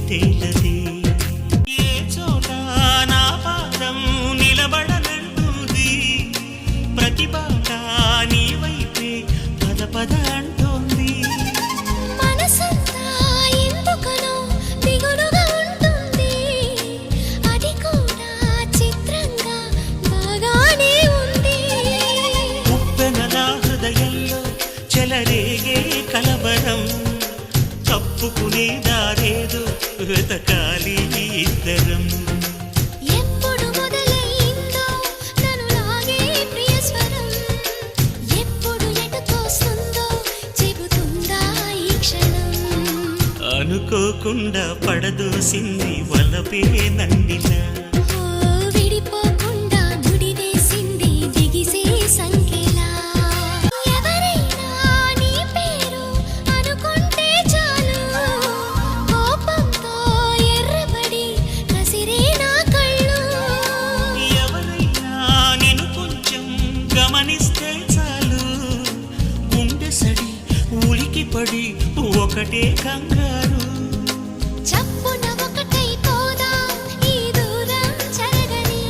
తేలదే. ఏ చోట నా పాదం నిలబడనంటుంది, ప్రతి బాట నీ వైపే పద పద అంటోంది. మనసంతా ఎందుకనో దిగులుగా ఉంటుంది, అది కూడా చిత్రంగా బాగానే ఉంది. ఉప్పెనల హృదయంలో చెలరేగే కలవరం, తప్పుకునే దారేదో వెతకాలి ఇద్దరం. ఎప్పుడు మొదలైందో నన్ను లాగే ప్రియస్వరం, ఎప్పుడు ఎటు తోస్తుందో చెబుతుందా ఈ క్షణం. అనుకోకుండా పడదోసింది వలపే నన్నిలా, ఓ విడిపోకుండా ముడివేసింది దిగిసే సంఖ్యలా. ఎవరైనా నీ పేరు అనుకుంటే చాలు, కోపంతో ఎర్రబడి కసిరే నా కళ్ళు. ఎవరైనా నిన్ను కొంచెం గమనిస్తే చాలు, గుండె సడి ఉలికిపడి ఒకటే కంగారు. చప్పున ఒకటైపోదాం ఈ దూరం చెరగని,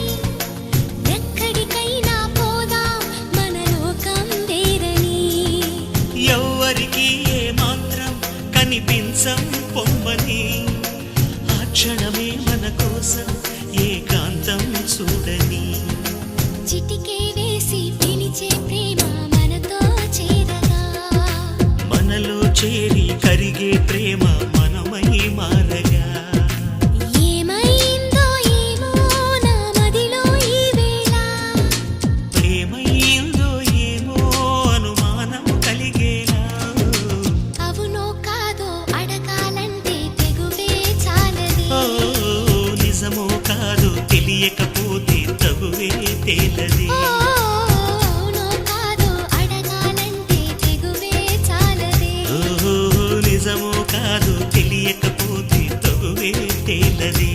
ఎక్కడికైనా పోదాం మన లోకం వేరని. ఎవ్వరికి ఏ మాత్రం కనిపించం పొమ్మని, ఆ క్షణమే మన కోసం ఏకాంతం చూడని. చిటికే వేసి పిలిచే ప్రేమ మనతో చేరగా, మనలో చేరి కరిగే ప్రేమ మనమై మారగా. ఏమైందో ఏమో నా మదిలో ఈ వేళ, ప్రేమైందో ఏమో అనుమానం కలిగేలా. అవునో కాదో అడగాలంటే తెగువే చాలదే. ఓ నిజమో కాదో తెలియకపోతే తగువే తేలదే. ఓ అవునో కాదో అడగాలంటే తెగువే చాలదే. ఓ నిజమో కాదో తెలియకపోతే తగువే తేలదే.